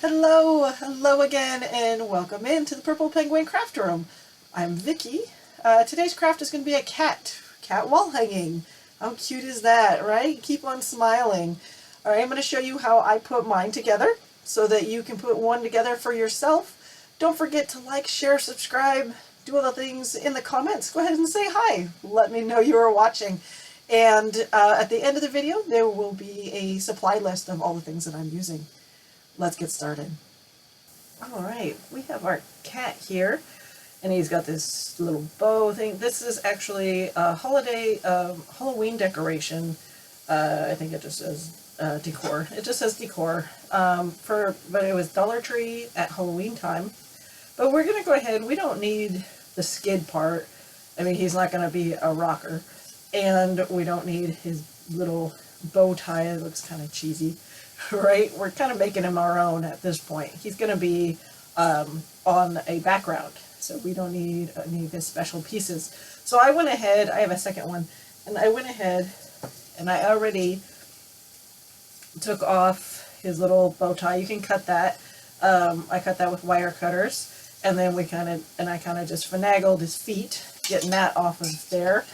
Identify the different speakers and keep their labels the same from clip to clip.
Speaker 1: Hello again, and welcome into the Purple Penguin Craft Room. I'm Vicky. Today's craft is going to be a cat wall hanging. How cute is that, right? Keep on smiling. All right, I'm going to show you how I put mine together so that you can put one together for yourself. Don't forget to like, share, subscribe, do all the things in the comments. Go ahead and say hi. Let me know you are watching. And at the end of the video, there will be a supply list of all the things that I'm using. Let's get started. All right, we have our cat here, and he's got this little bow thing. This is actually a holiday Halloween decoration. I think it just says decor. It just says decor. But it was Dollar Tree at Halloween time. But we're gonna go ahead. We don't need the skid part. I mean, he's not gonna be a rocker, and we don't need his little bow tie. It looks kind of cheesy. Right? We're kind of making him our own at this point. He's going to be on a background, so we don't need any of his special pieces. So I went ahead, I have a second one, and I went ahead and I already took off his little bow tie. You can cut that. I cut that with wire cutters, and then I kind of just finagled his feet, getting that off of there.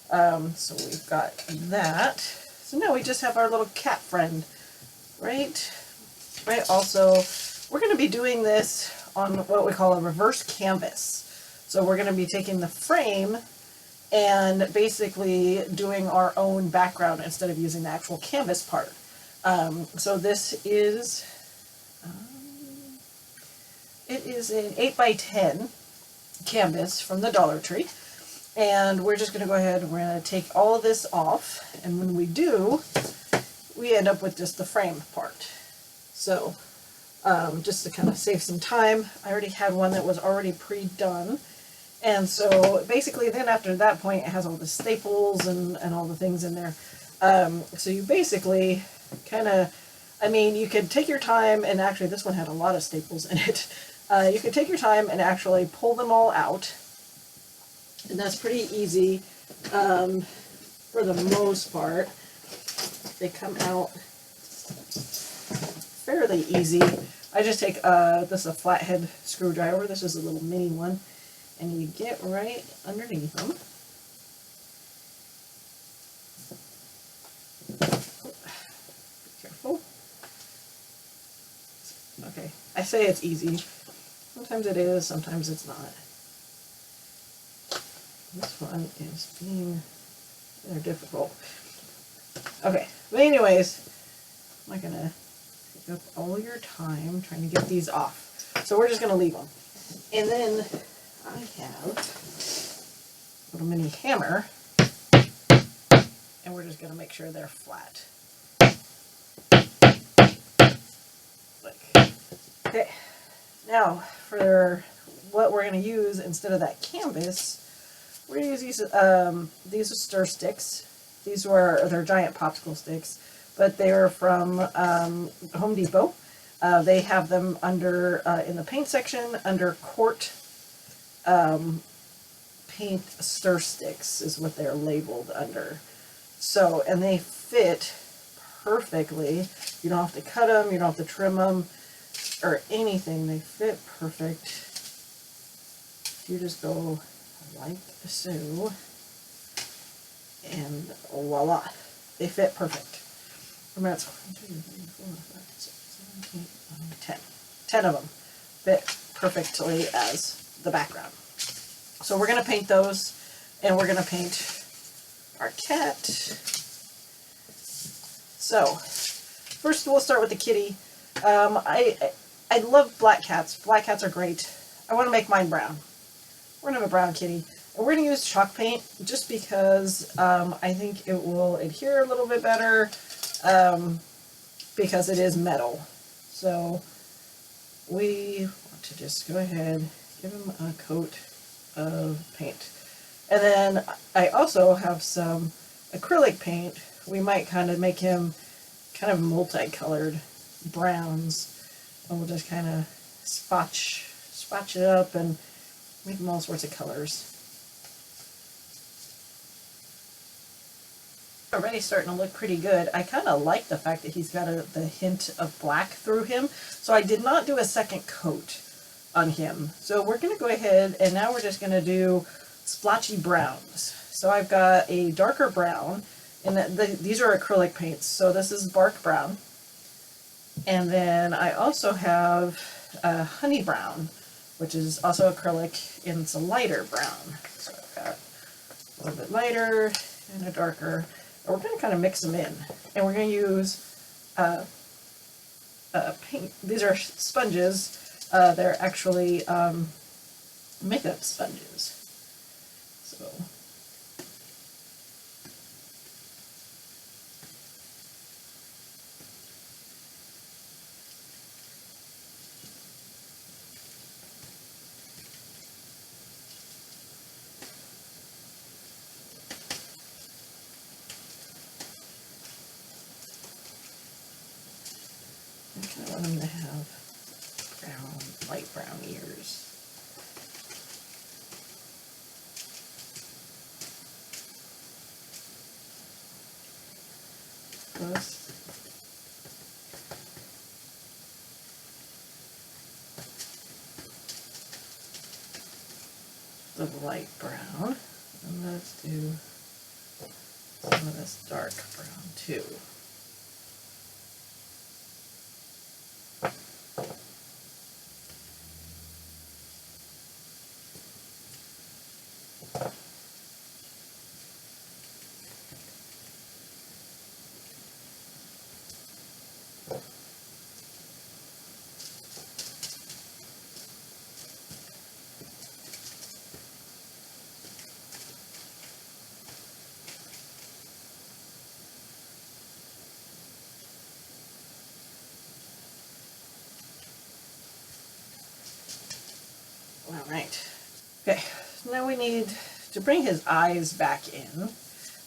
Speaker 1: So we've got that. So now we just have our little cat friend. Right. Also, we're going to be doing this on what we call a reverse canvas. So we're going to be taking the frame and basically doing our own background instead of using the actual canvas part. So this is, it is an 8x10 canvas from the Dollar Tree. And we're just going to go ahead and we're going to take all of this off. And when we do, we end up with just the frame part. So just to kind of save some time, I already had one that was already pre-done. And so basically then after that point, it has all the staples and all the things in there. So you basically kind of, I mean, you could take your time, and actually this one had a lot of staples in it. You could take your time and actually pull them all out. And that's pretty easy for the most part. They come out fairly easy. I just take this is a flathead screwdriver. This is a little mini one, and you get right underneath them. Be careful. Okay, I say it's easy. Sometimes it is, sometimes it's not. This one is being rather difficult. Okay, but anyways, I'm not gonna take up all your time trying to get these off. So we're just gonna leave them. And then I have a little mini hammer, and we're just gonna make sure they're flat. Okay, now for what we're gonna use instead of that canvas, we're gonna use these are stir sticks. They're giant popsicle sticks, but they're from Home Depot. They have them under in the paint section under quart paint stir sticks is what they're labeled under. So, and they fit perfectly. You don't have to cut them, you don't have to trim them or anything. They fit perfect. You just go like so. And voila, they fit perfect. And that's 1, 2, 3, 4, 5, 6, 7, 8, 9, 10. 10 of them fit perfectly as the background. So we're going to paint those, and we're going to paint our cat. So first we'll start with the kitty. I love black cats. Black cats are great. I want to make mine brown. We're going to have a brown kitty. And we're going to use chalk paint just because I think it will adhere a little bit better because it is metal. So we want to just go ahead, give him a coat of paint. And then I also have some acrylic paint. We might kind of make him kind of multicolored browns. And we'll just kind of spotch it up and make them all sorts of colors. Already starting to look pretty good. I kind of like the fact that he's got the hint of black through him. So I did not do a second coat on him. So we're going to go ahead and now we're just going to do splotchy browns. So I've got a darker brown, and these are acrylic paints. So this is bark brown. And then I also have honey brown, which is also acrylic, and it's a lighter brown. So I've got a little bit lighter and a darker. And we're going to kind of mix them in. And we're going to use paint. These are sponges. They're actually makeup sponges. So I kind of want them to have brown, light brown ears. Plus, the light brown, and let's do some of this dark brown too. All right. Okay, so now we need to bring his eyes back in.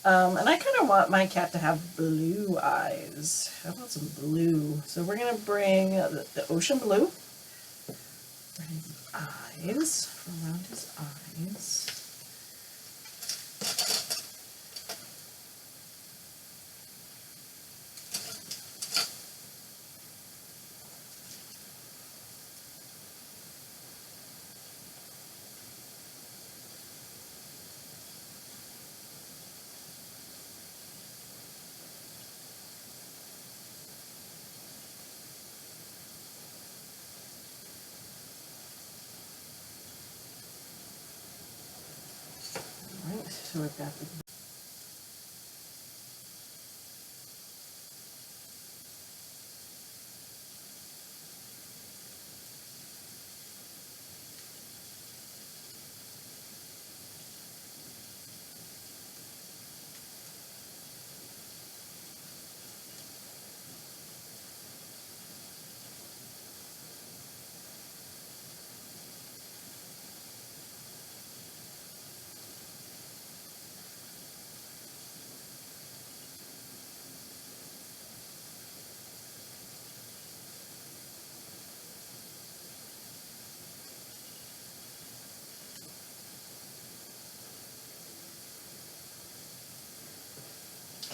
Speaker 1: And I kind of want my cat to have blue eyes. I want some blue. So we're going to bring the ocean blue for his eyes, around his eyes. So we've got the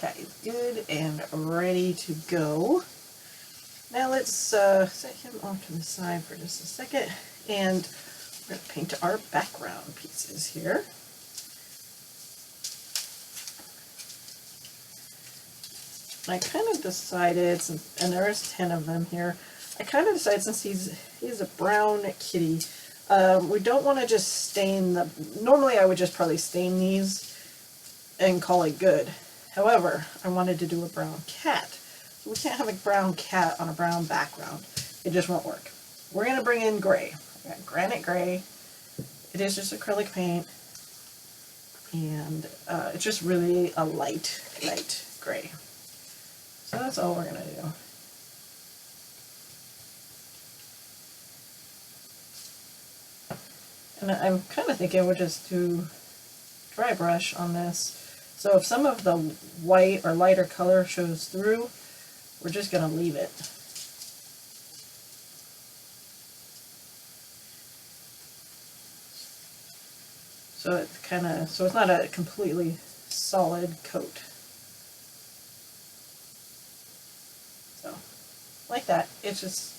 Speaker 1: okay, good and ready to go. Now let's set him off to the side for just a second, and we're going to paint our background pieces here. I kind of decided, and there's 10 of them here, I kind of decided since he's a brown kitty, we don't want to just stain the, normally I would just probably stain these and call it good. However, I wanted to do a brown cat. So we can't have a brown cat on a brown background. It just won't work. We're going to bring in gray. I got granite gray. It is just acrylic paint. And it's just really a light gray. So that's all we're going to do. And I'm kind of thinking we'll just do dry brush on this. So if some of the white or lighter color shows through, we're just going to leave it. So it's kind of, so it's not a completely solid coat. like that. It's just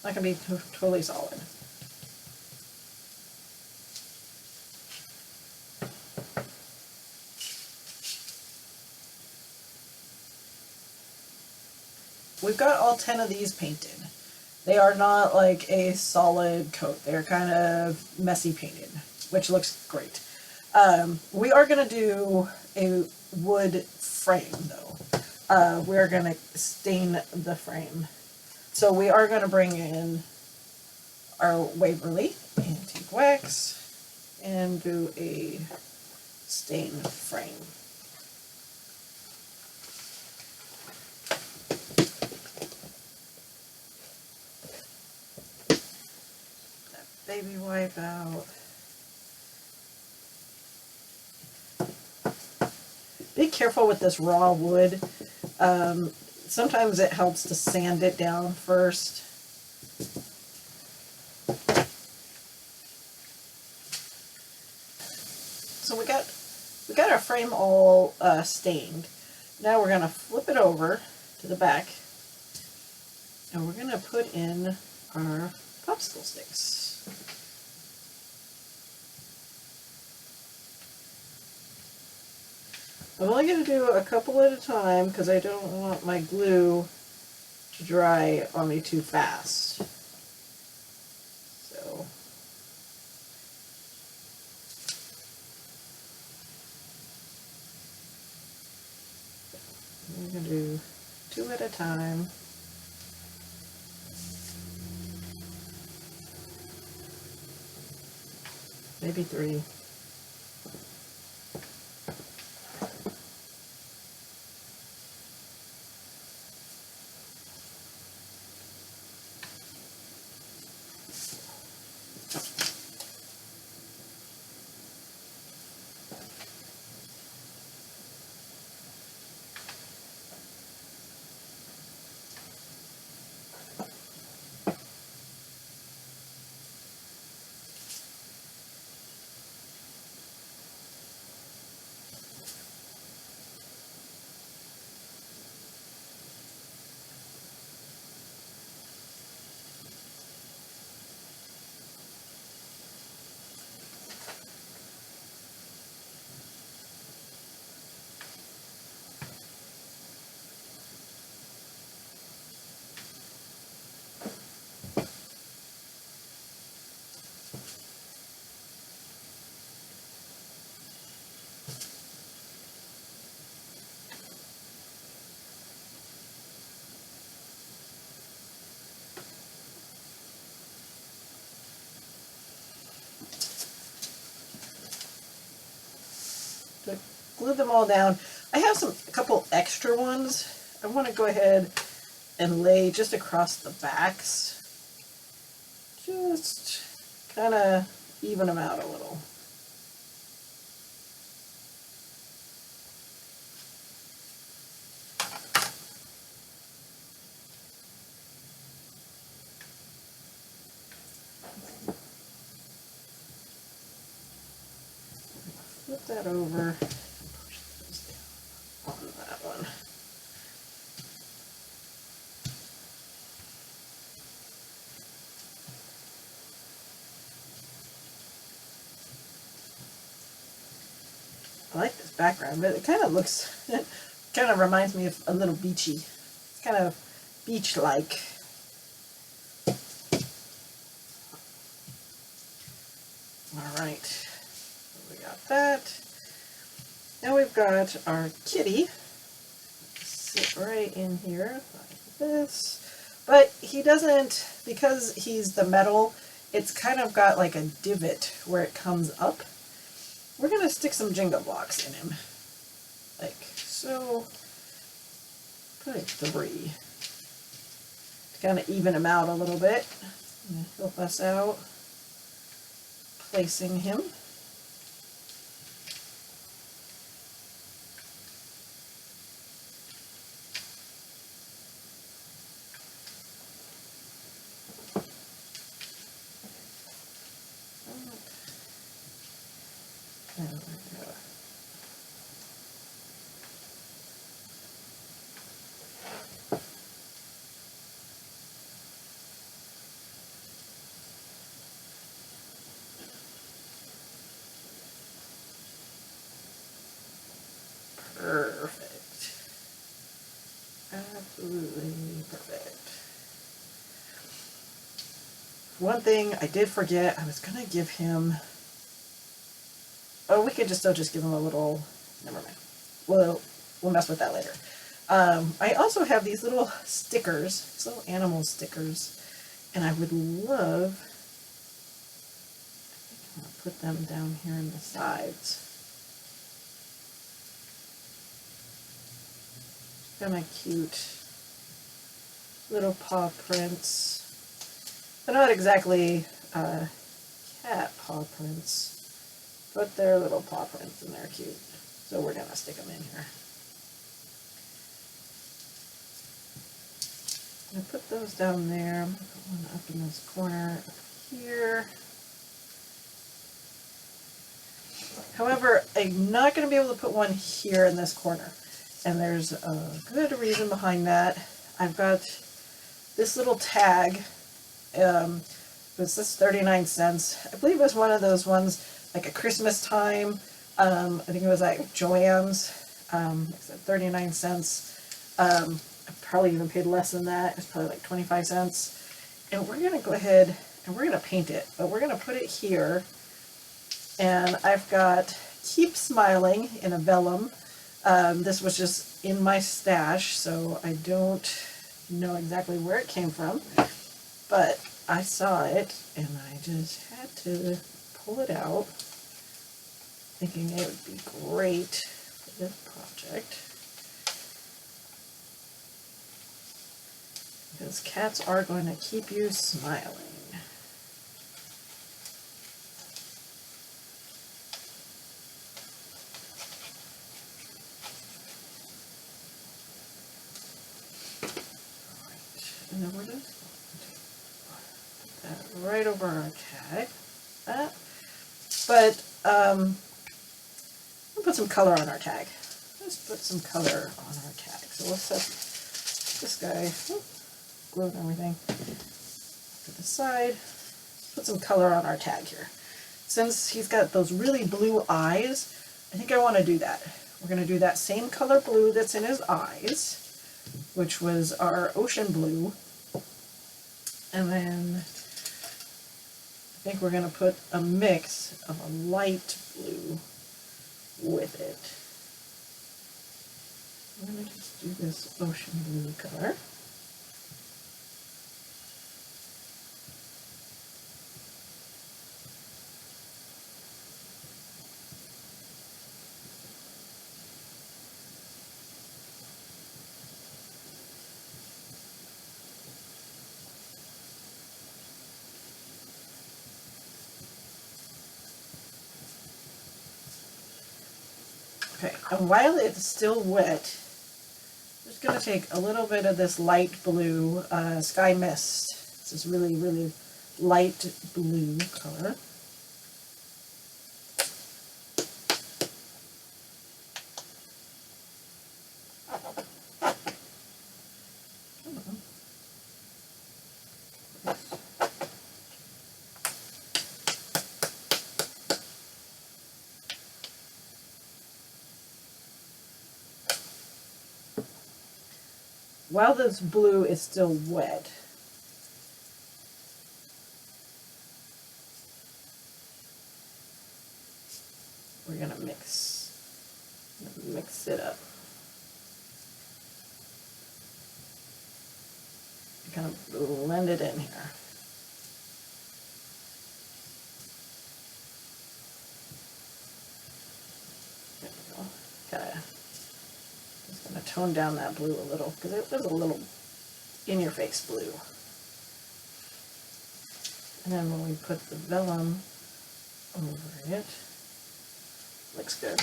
Speaker 1: not going to be totally solid. We've got all 10 of these painted. They are not like a solid coat. They're kind of messy painted, which looks great. We are going to do a wood frame though. We're going to stain the frame. So we are going to bring in our Waverly Antique Wax and do a stain frame. Baby wipe out. Be careful with this raw wood. Sometimes it helps to sand it down first. So we got our frame all stained. Now we're going to flip it over to the back and we're going to put in our popsicle sticks. I'm only going to do a couple at a time because I don't want my glue to dry on me too fast. So I'm going to do 2 at a time. Maybe 3. To glue them all down. I have a couple extra ones. I want to go ahead and lay just across the backs. Just kind of even them out a little. Flip that over. Push those down on that one. I like this background, but it kind of looks, it kind of reminds me of a little beachy. It's kind of beach-like. All right, so we got that. Now we've got our kitty. Sit right in here like this. But he doesn't, because he's the metal, it's kind of got like a divot where it comes up. We're going to stick some Jenga blocks in him, like so. Probably 3 to kind of even him out a little bit. And help us out placing him. There we go. Absolutely perfect. One thing I did forget, I was gonna give him, oh, we could just still just give him a little, never mind. We'll mess with that later. I also have these little stickers, these little animal stickers, and I would love, I think I'm gonna put them down here in the sides. Kind of cute little paw prints. They're not exactly cat paw prints, but they're little paw prints and they're cute. So we're gonna stick them in here. I'm gonna put those down there. I'm gonna put one up in this corner up here. However, I'm not gonna be able to put one here in this corner. And there's a good reason behind that. I've got this little tag. This is 39 cents. I believe it was one of those ones like at Christmas time. I think it was like Joann's. Like I said, 39 cents. I probably even paid less than that. It's probably like 25 cents. And we're going to go ahead and we're going to paint it. But we're going to put it here. And I've got Keep Smiling in a vellum. This was just in my stash, so I don't know exactly where it came from, but I saw it and I just had to pull it out, thinking it would be great for this project. Because cats are going to keep you smiling. And then we're just put that right over our tag. That. But we'll put some color on our tag. Let's put some color on our tag. So we'll set this guy, glue and everything, to the side. Put some color on our tag here. Since he's got those really blue eyes, I think I want to do that. We're going to do that same color blue that's in his eyes, which was our ocean blue. And then I think we're going to put a mix of a light blue with it. I'm going to just do this ocean blue color. Okay, and while it's still wet, I'm just going to take a little bit of this light blue Sky Mist. This is really, really light blue color. While this blue is still wet, we're going to mix it up. Kind of blend it in here. There we go. Kind of just going to tone down that blue a little because it was a little in-your-face blue. And then when we put the vellum over it, looks good.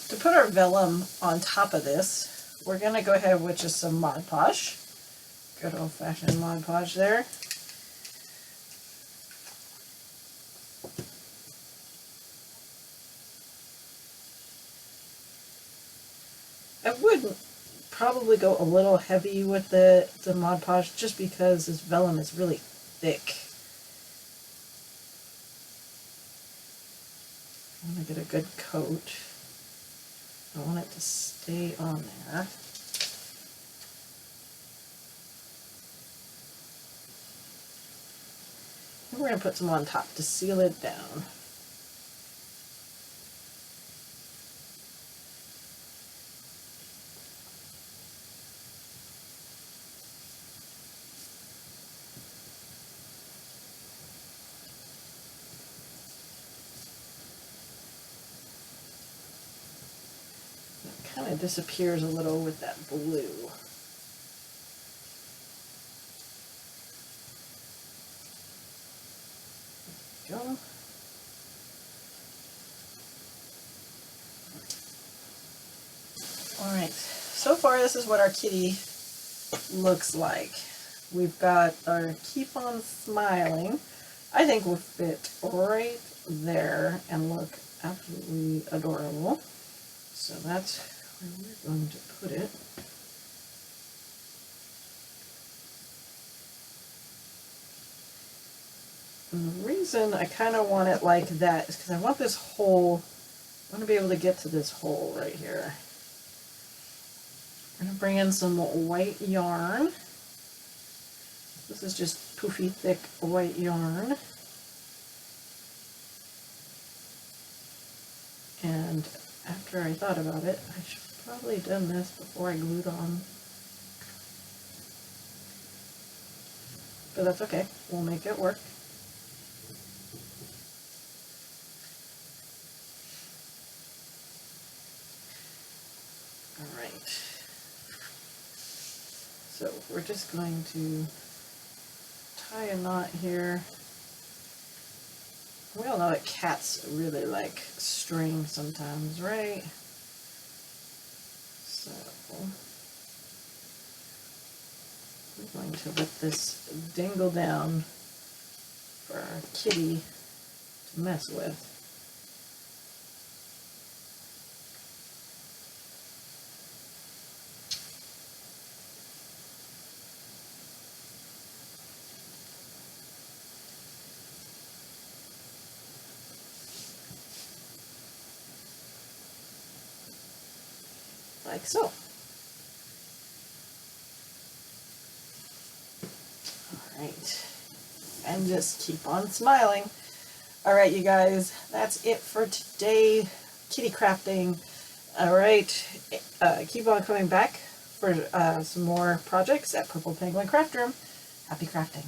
Speaker 1: To put our vellum on top of this, we're going to go ahead with just some Mod Podge. Good old-fashioned Mod Podge there. I would probably go a little heavy with the Mod Podge just because this vellum is really thick. I want to get a good coat. I want it to stay on there. And we're going to put some on top to seal it down. It kind of disappears a little with that blue. There we go. Alright, so far this is what our kitty looks like. We've got our Keep On Smiling. I think will fit right there and look absolutely adorable. So that's where we're going to put it. And the reason I kind of want it like that is because I want this hole, I want to be able to get to this hole right here. I'm going to bring in some white yarn. This is just poofy, thick white yarn. And after I thought about it, I should have probably done this before I glued on. But that's okay, we'll make it work. Alright. So we're just going to tie a knot here. We all know that cats really like string sometimes, right? So we're going to let this dangle down for our kitty to mess with. Like so. Alright, and just keep on smiling. Alright, you guys, that's it for today, kitty crafting. Alright, keep on coming back for some more projects at Purple Penguin Craft Room. Happy crafting.